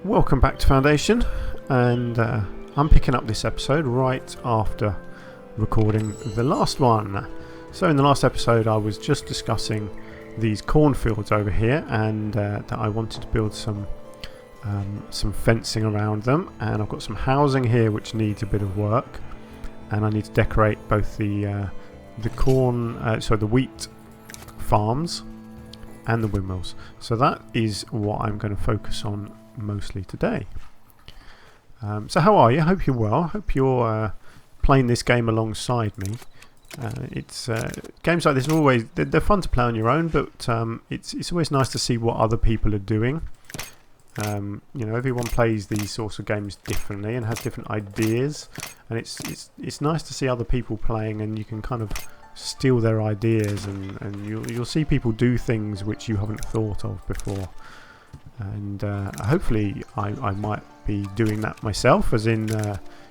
Welcome back to Foundation, and I'm picking up this episode right after recording the last one. So in the last episode I was just discussing these cornfields over here, and that I wanted to build some fencing around them, and I've got some housing here which needs a bit of work, and I need to decorate both the wheat farms and the windmills. So that is what I'm going to focus on mostly today. So how are you? I hope you're well. I hope you're playing this game alongside me. It's games like this are always they're fun to play on your own, but it's always nice to see what other people are doing. Everyone plays these sorts of games differently and has different ideas, and it's nice to see other people playing, and you can kind of steal their ideas, and you'll see people do things which you haven't thought of before, and hopefully I might be doing that myself, as in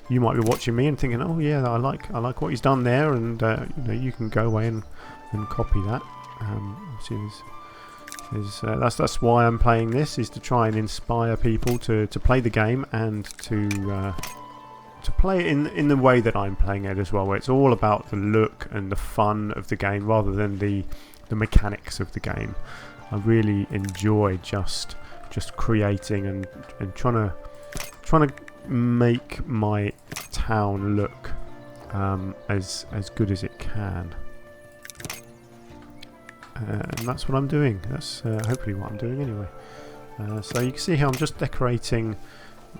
you might be watching me and thinking, oh yeah, I like what he's done there, and you can go away and copy that. That's why I'm playing this, is to try and inspire people to play the game, and to play it in the way that I'm playing it as well, where it's all about the look and the fun of the game rather than the mechanics of the game. I really enjoy just creating and trying to make my town look as good as it can. And that's what I'm doing. That's hopefully what I'm doing anyway. So you can see how I'm just decorating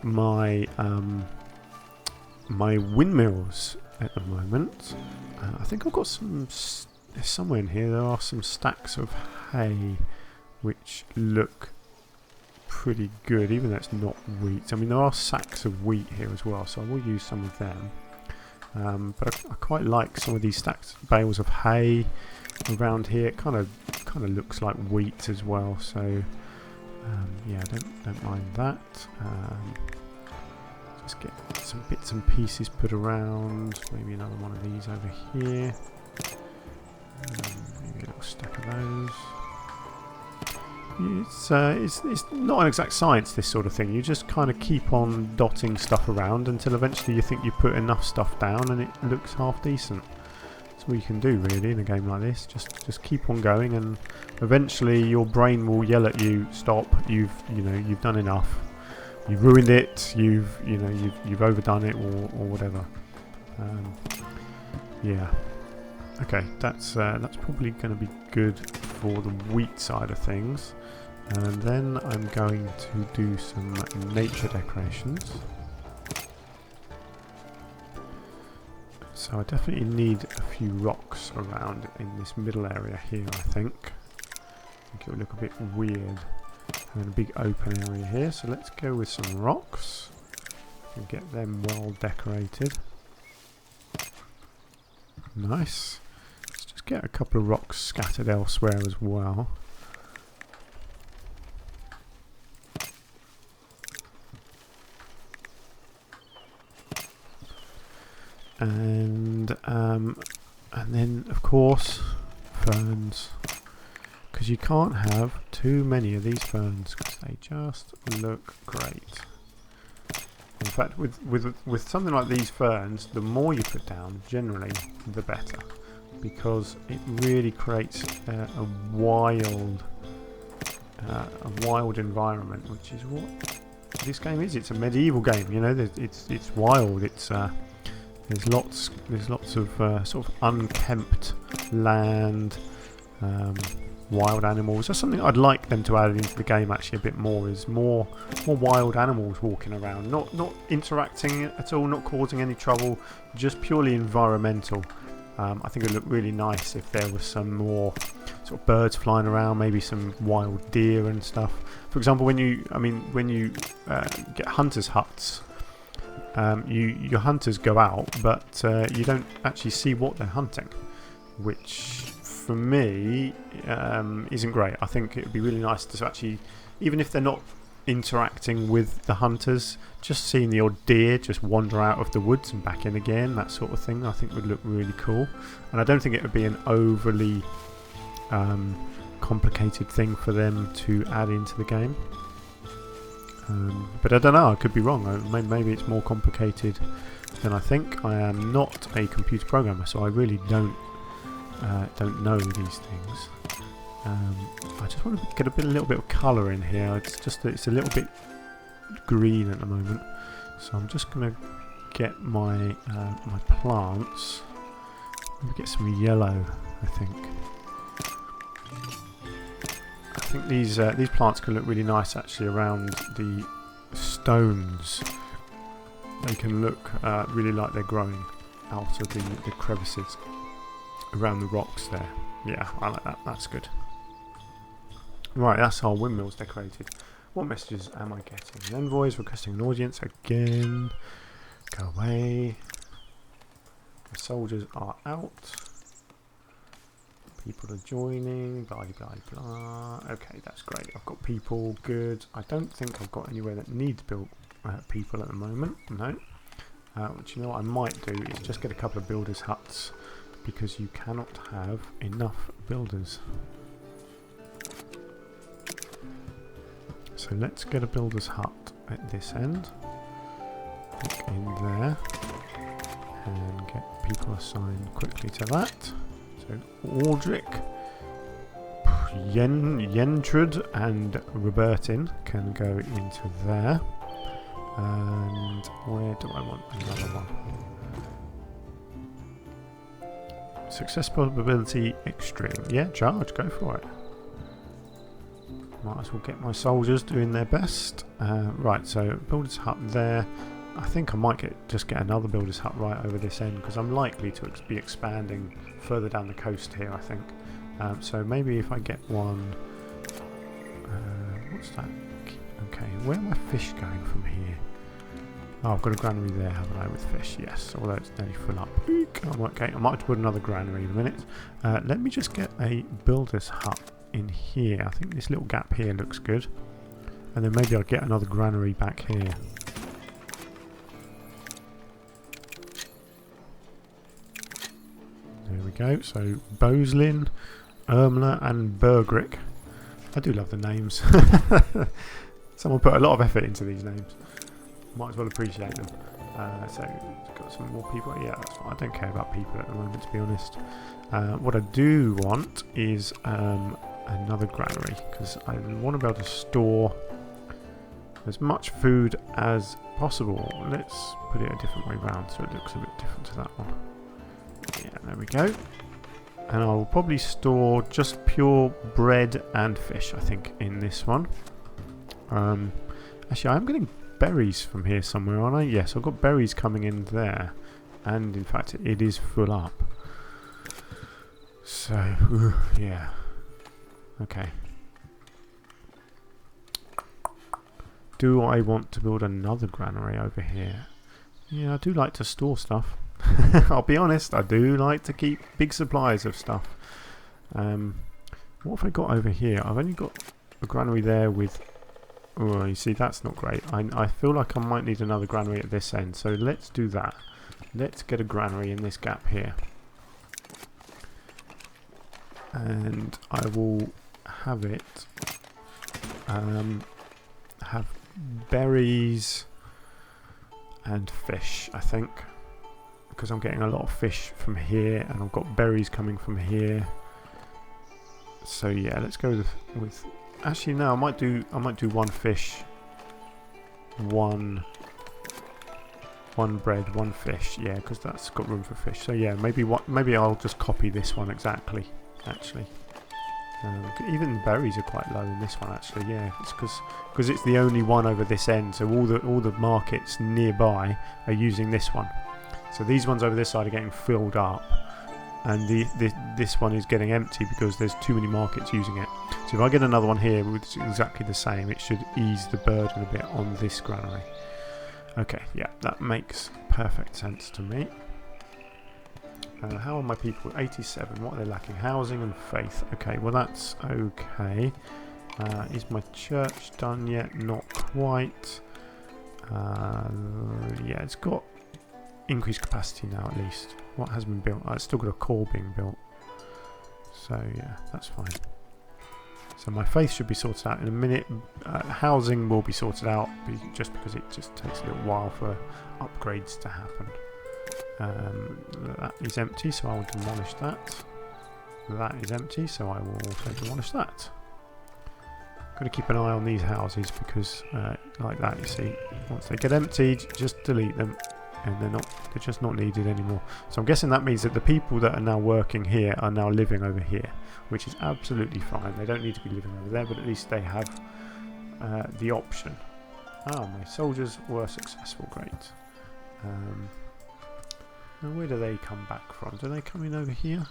my my windmills at the moment. I think I've got somewhere in here there are some stacks of hay which look pretty good, even though it's not wheat. I mean, there are sacks of wheat here as well, so I will use some of them. But I quite like some of these bales of hay around here. It kind of looks like wheat as well, so yeah, I don't mind that. Just get some bits and pieces put around. Maybe another one of these over here. Maybe a little stack of those. It's not an exact science, this sort of thing. You just kind of keep on dotting stuff around until eventually you think you put enough stuff down and it looks half decent. That's all you can do really in a game like this. Just keep on going, and eventually your brain will yell at you, stop, you've done enough. You've ruined it. You've overdone it, or whatever. Yeah. Okay, that's probably going to be good for the wheat side of things. And then I'm going to do some nature decorations. So I definitely need a few rocks around in this middle area here. I think it will look a bit weird having a big open area here, so let's go with some rocks and get them well decorated. Nice. Let's just get a couple of rocks scattered elsewhere as well. And then of course ferns, because you can't have too many of these ferns because they just look great. In fact, with something like these ferns, the more you put down, generally, the better, because it really creates a wild environment, which is what this game is. It's a medieval game, it's wild. There's lots of sort of unkempt land. Wild animals. That's something I'd like them to add into the game actually a bit more, is more wild animals walking around, not interacting at all, not causing any trouble, just purely environmental. I think it would look really nice if there was some more sort of birds flying around, maybe some wild deer and stuff. For example, when you get hunters' huts, your hunters go out, but you don't actually see what they're hunting, which for me isn't great. I think it would be really nice to actually, even if they're not interacting with the hunters, just seeing the odd deer just wander out of the woods and back in again, that sort of thing, I think would look really cool. And I don't think it would be an overly complicated thing for them to add into the game. But I don't know, I could be wrong. Maybe it's more complicated than I think. I am not a computer programmer, so I really don't know these things. I just want to get a little bit of colour in here. It's just that it's a little bit green at the moment, so I'm just going to get my my plants. Maybe get some yellow. I think these plants can look really nice actually around the stones. They can look really like they're growing out of the crevices around the rocks there. Yeah, I like that. That's good. Right, that's our windmills decorated. What messages am I getting? Envoys requesting an audience again. Go away. The soldiers are out. People are joining. Blah blah blah. Okay, that's great. I've got people. Good. I don't think I've got anywhere that needs built people at the moment. No. Which, you know what I might do is just get a couple of builders' huts, because you cannot have enough builders. So let's get a builder's hut at this end. Look in there. And get people assigned quickly to that. So Aldrich, Yentrud and Robertin can go into there. And where do I want another one? Success probability extreme. Yeah, charge, go for it. Might as well get my soldiers doing their best. Right, so builder's hut there. I think I might just get another builder's hut right over this end, because I'm likely to be expanding further down the coast here, I think. So maybe if I get one... what's that? Okay, where are my fish going from here? Oh, I've got a granary there, haven't I, with fish? Yes, although it's nearly full up. Okay, I might have to put another granary in a minute. Let me just get a builder's hut in here. I think this little gap here looks good. And then maybe I'll get another granary back here. There we go. So Boslin, Ermler and Bergrick. I do love the names. Someone put a lot of effort into these names. Might as well appreciate them. So got some more people. Yeah, that's fine. I don't care about people at the moment, to be honest. What I do want is another granary, because I want to be able to store as much food as possible. Let's put it a different way round so it looks a bit different to that one. Yeah, there we go. And I'll probably store just pure bread and fish, I think, in this one. Actually, I'm getting berries from here somewhere, aren't I? Yes, I've got berries coming in there. And in fact, it is full up. So, yeah. Okay. Do I want to build another granary over here? Yeah, I do like to store stuff. I'll be honest, I do like to keep big supplies of stuff. What have I got over here? I've only got a granary there with... Oh, you see, that's not great. I feel like I might need another granary at this end, so let's do that. Let's get a granary in this gap here. And I will have it... have berries and fish, I think. Because I'm getting a lot of fish from here, and I've got berries coming from here. So yeah, let's go with actually no, I might do one fish, one bread, one fish. Yeah, because that's got room for fish. So yeah, maybe I'll just copy this one exactly. Actually, even the berries are quite low in this one. Actually, yeah, it's because it's the only one over this end. So all the markets nearby are using this one. So these ones over this side are getting filled up, and this one is getting empty because there's too many markets using it. So if I get another one here with exactly the same, it should ease the burden a bit on this granary. Okay, yeah, that makes perfect sense to me. How are my people? 87. What are they lacking? Housing and faith. Okay, well that's okay. Is my church done yet? Not quite. Yeah, it's got increased capacity now at least. What has been built? It's still got a core being built. So yeah, that's fine. So my faith should be sorted out in a minute. Housing will be sorted out just because it just takes a little while for upgrades to happen. That is empty, so I will demolish that. That is empty, so I will also demolish that. Got to keep an eye on these houses because, like that, you see, once they get emptied, just delete them, and they're just not needed anymore. So I'm guessing that means that the people that are now working here are now living over here, which is absolutely fine. They don't need to be living over there, but at least they have the option. Ah, my soldiers were successful. Great. Now where do they come back from? Do they come in over here?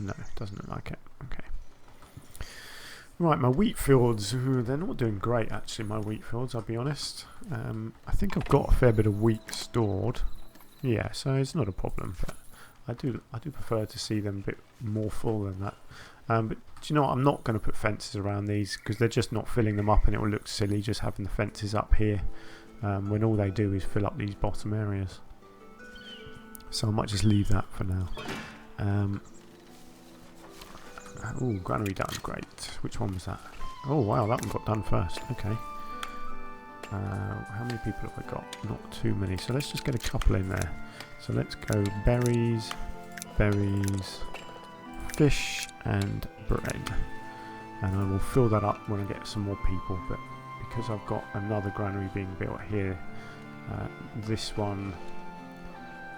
No, doesn't look like it. Okay. Right, my wheat fields, they're not doing great actually, my wheat fields, I'll be honest. I think I've got a fair bit of wheat stored. Yeah, so it's not a problem, but I do prefer to see them a bit more full than that. But do you know what, I'm not going to put fences around these because they're just not filling them up, and it will look silly just having the fences up here when all they do is fill up these bottom areas. So I might just leave that for now. Oh, granary done, great. Which one was that? Oh wow, that one got done first. Okay. How many people have I got? Not too many, so let's just get a couple in there. So let's go berries, fish and bread. And I will fill that up when I get some more people, but because I've got another granary being built here, this one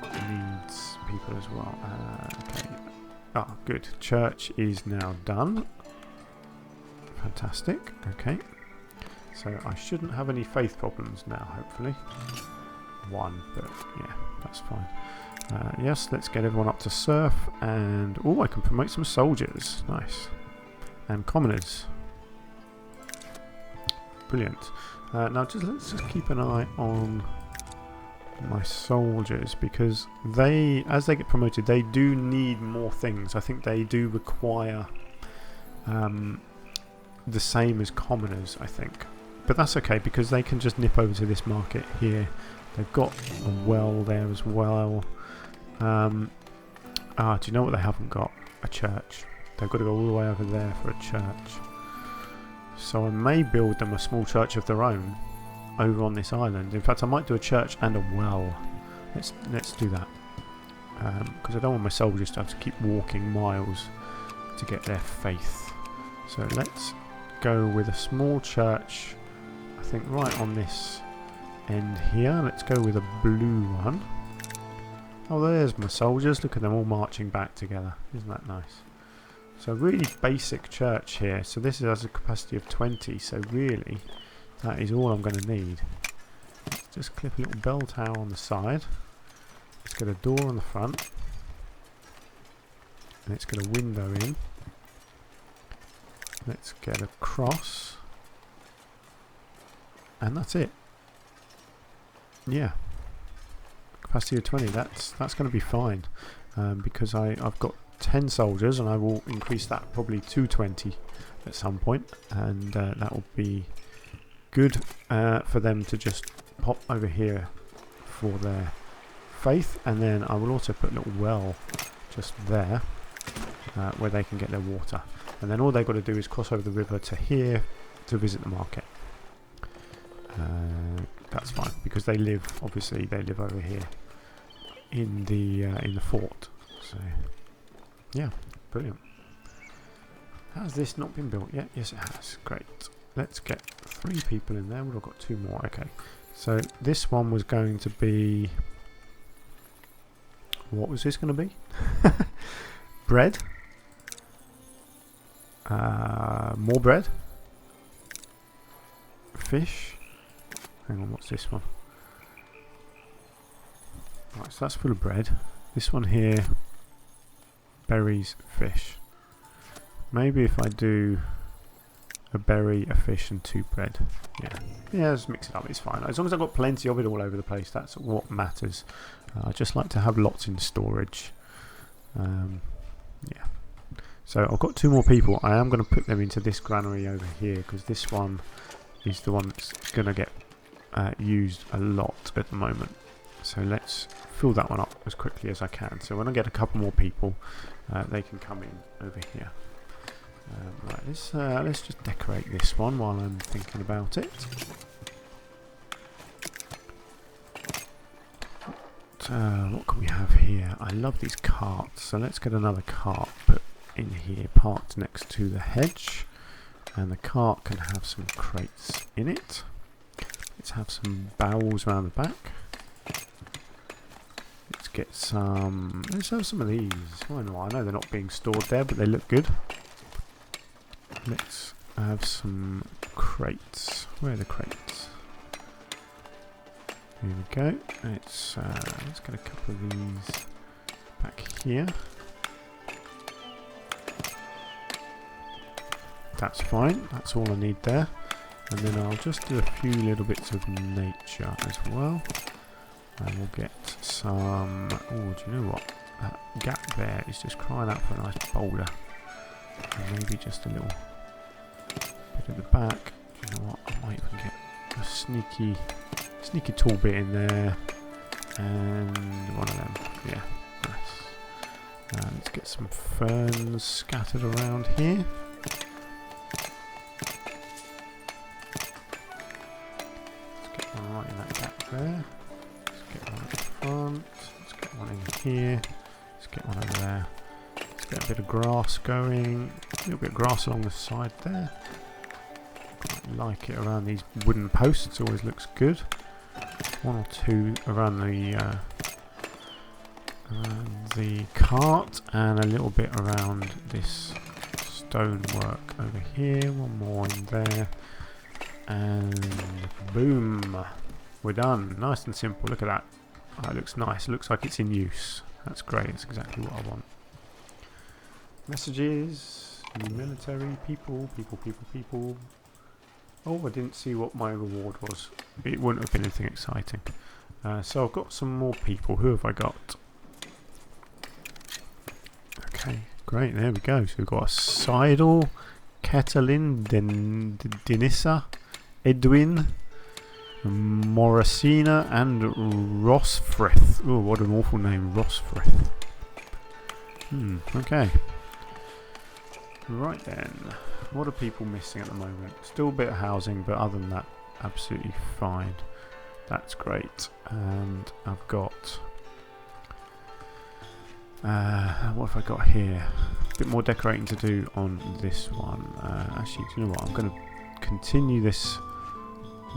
needs people as well. Okay. Ah, good. Church is now done. Fantastic. Okay. So I shouldn't have any faith problems now, hopefully. One, but yeah, that's fine. Yes, let's get everyone up to serf, and oh, I can promote some soldiers. Nice. And commoners. Brilliant. Now let's just keep an eye on my soldiers, because they, as they get promoted, they do need more things. I think they do require the same as commoners, I think, but that's okay because they can just nip over to this market here. They've got a well there as well. Do you know what they haven't got? A church. They've got to go all the way over there for a church. So I may build them a small church of their own over on this island. In fact, I might do a church and a well. Let's do that, because I don't want my soldiers to have to keep walking miles to get their faith. So let's go with a small church, I think right on this end here. Let's go with a blue one. Oh, there's my soldiers. Look at them all marching back together. Isn't that nice? So really basic church here. So this has a capacity of 20, so really that is all I'm going to need. Let's just clip a little bell tower on the side. Let's get a door on the front. Let's get a window in. Let's get a cross. And that's it. Yeah. Capacity of 20. That's going to be fine. Because I've got 10 soldiers, and I will increase that probably to 20 at some point. And that will be good for them to just pop over here for their faith, and then I will also put a little well just there where they can get their water, and then all they've got to do is cross over the river to here to visit the market. That's fine because they live, obviously they live over here in the fort. So yeah, brilliant. Has this not been built yet? Yes, it has. Great. Let's get 3 people in there. We've got 2 more. Okay. So this one was going to be... What was this going to be? Bread. More bread. Fish. Hang on, what's this one? Right, so that's full of bread. This one here, berries, fish. Maybe if I do a berry, a fish and 2 bread. Yeah, just mix it up, it's fine. As long as I've got plenty of it all over the place, that's what matters. I just like to have lots in storage. Yeah. So I've got 2 more people. I am going to put them into this granary over here, because this one is the one that's going to get used a lot at the moment. So let's fill that one up as quickly as I can. So when I get a couple more people, they can come in over here. Right, let's just decorate this one while I'm thinking about it. What can we have here? I love these carts, so let's get another cart put in here, parked next to the hedge, and the cart can have some crates in it. Let's have some barrels around the back. Let's have some of these. Why not? I know they're not being stored there, but they look good. Let's have some crates. Where are the crates? Here we go. Let's get a couple of these back here. That's fine. That's all I need there. And then I'll just do a few little bits of nature as well. And we'll get some... Oh, do you know what? That gap there is just crying out for a nice boulder. And maybe just a little bit at the back. You know what? I might even get a sneaky tall bit in there. And one of them. Yeah, nice. Let's get some ferns scattered around here. Let's get one right in that gap there. Get one at the front, let's get one in here, let's get one over there, let's get a bit of grass going, a little bit of grass along the side there. Quite like it around these wooden posts, always looks good. One or two around the cart, and a little bit around this stonework over here, one more in there, and boom! We're done. Nice and simple. Look at that. Oh, it looks nice. It looks like it's in use. That's great. It's exactly what I want. Messages. Military. People. Oh, I didn't see what my reward was. It wouldn't have been anything exciting. So I've got some more people. Who have I got? Okay. Great. There we go. So we've got Seidel, Catalin, Denissa, Edwin, Morrisina and Rosfrith. Oh, what an awful name, Rosfrith. Okay. Right then. What are people missing at the moment? Still a bit of housing, but other than that, absolutely fine. That's great. And I've got... what have I got here? A bit more decorating to do on this one. Actually, do you know what? I'm going to continue this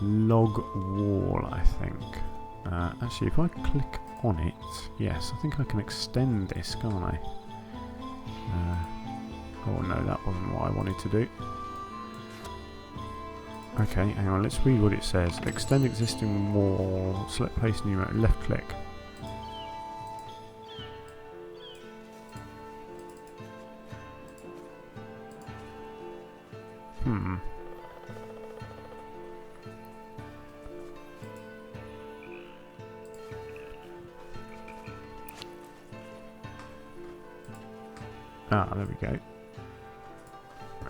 log wall, I think. Actually, if I click on it, yes, I think I can extend this, can't I? Oh no, that wasn't what I wanted to do. Okay, hang on, let's read what it says. Extend existing wall, select place new, left click. Ah, there we go.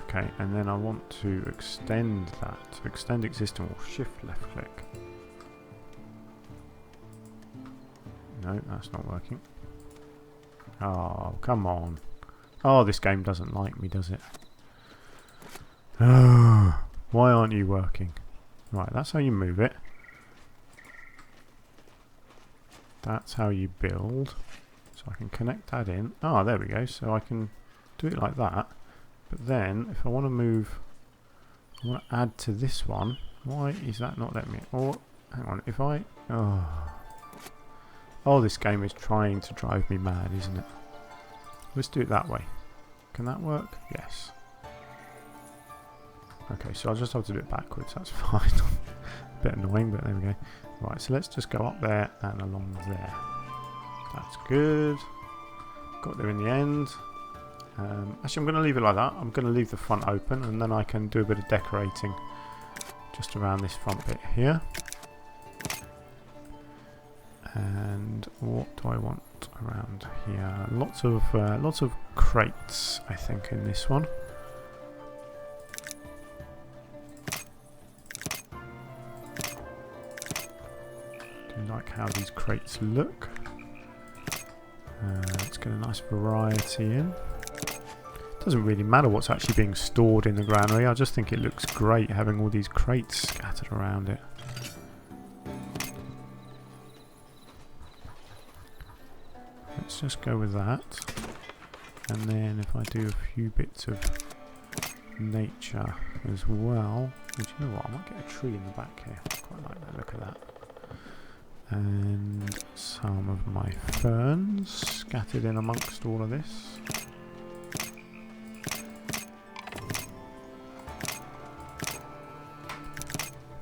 Okay, and then I want to extend that. So extend existing wall, shift left click. No, that's not working. Oh, come on. Oh, this game doesn't like me, does it? Oh, why aren't you working? Right, that's how you move it. That's how you build. So I can connect that in. Ah, there we go. So I can do it like that. But then, if I want to move, I want to add to this one. Why is that not letting me? Or, hang on, if I... Oh, this game is trying to drive me mad, isn't it? Let's do it that way. Can that work? Yes. Okay, so I'll just have to do it backwards. That's fine. A bit annoying, but there we go. Right, so let's just go up there and along there. That's good. Got there in the end. Actually, I'm going to leave it like that. I'm going to leave the front open, and then I can do a bit of decorating just around this front bit here. And what do I want around here? Lots of crates, I think, in this one. Do like how these crates look. Let's get a nice variety in. Doesn't really matter what's actually being stored in the granary. I just think it looks great having all these crates scattered around it. Let's just go with that. And then if I do a few bits of nature as well. And you know what? I might get a tree in the back here. I quite like the look of that. And some of my ferns scattered in amongst all of this.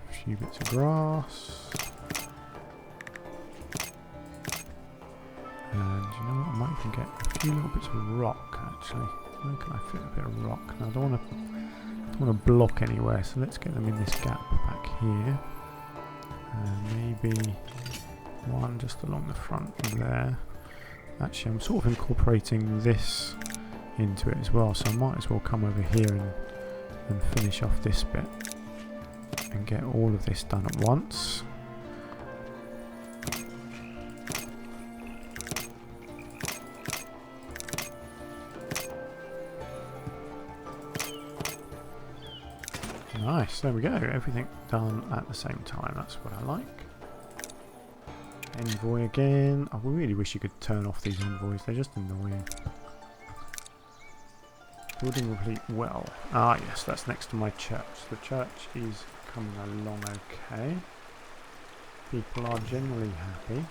A few bits of grass. And you know what? I might even get a few little bits of rock actually. Where can I fit a bit of rock? Now I don't want to block anywhere, so let's get them in this gap back here. And maybe one just along the front there. Actually, I'm sort of incorporating this into it as well, so I might as well come over here and finish off this bit and get all of this done at once. Nice, there we go. Everything done at the same time. That's what I like. Envoy again. I really wish you could turn off these envoys. They're just annoying. Building complete well. Ah, yes, that's next to my church. The church is coming along okay. People are generally happy.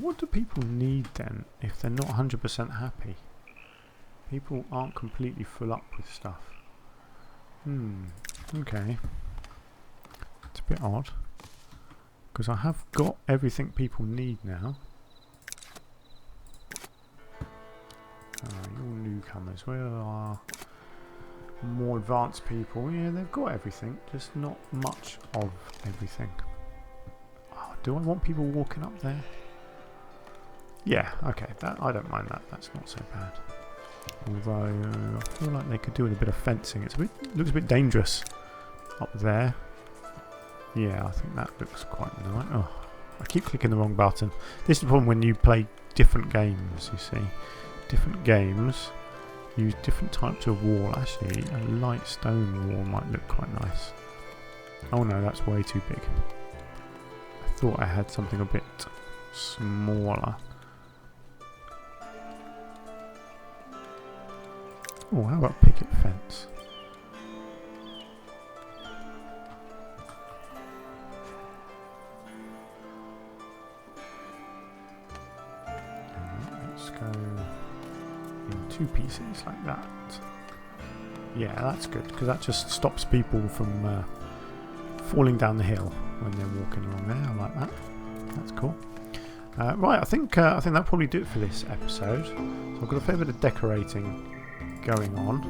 What do people need then if they're not 100% happy? People aren't completely full up with stuff. Okay. It's a bit odd. Because I have got everything people need now. You're newcomers. Where are more advanced people? Yeah, they've got everything. Just not much of everything. Oh, do I want people walking up there? Yeah, okay. I don't mind that. That's not so bad. Although I feel like they could do with a bit of fencing. It looks a bit dangerous up there. Yeah, I think that looks quite nice. Oh, I keep clicking the wrong button. This is the problem when you play different games, you see. Different games use different types of wall. Actually, a light stone wall might look quite nice. Oh no, that's way too big. I thought I had something a bit smaller. Oh, how about picket fence? Let's go in 2 pieces like that. Yeah, that's good because that just stops people from falling down the hill when they're walking along there. I like that. That's cool. Right, I think that'll probably do it for this episode. So I've got a fair bit of decorating going on.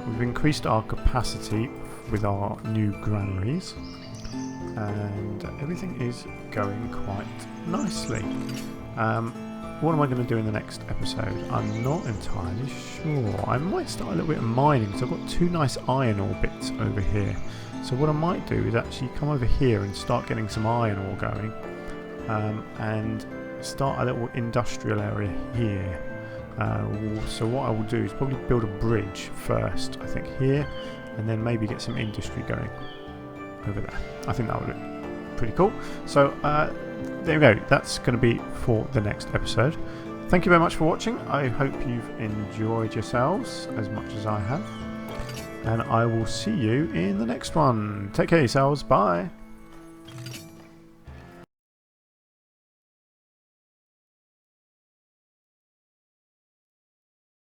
We've increased our capacity with our new granaries and everything is going quite nicely. What am I going to do in the next episode? I'm not entirely sure. I might start a little bit of mining because I've got 2 nice iron ore bits over here. So what I might do is actually come over here and start getting some iron ore going and start a little industrial area here. So what I will do is probably build a bridge first, I think here, and then maybe get some industry going over there. I think that would look pretty cool. So there we go, that's going to be for the next episode. Thank you very much for watching. I hope you've enjoyed yourselves as much as I have, and I will see you in the next one. Take care of yourselves, bye.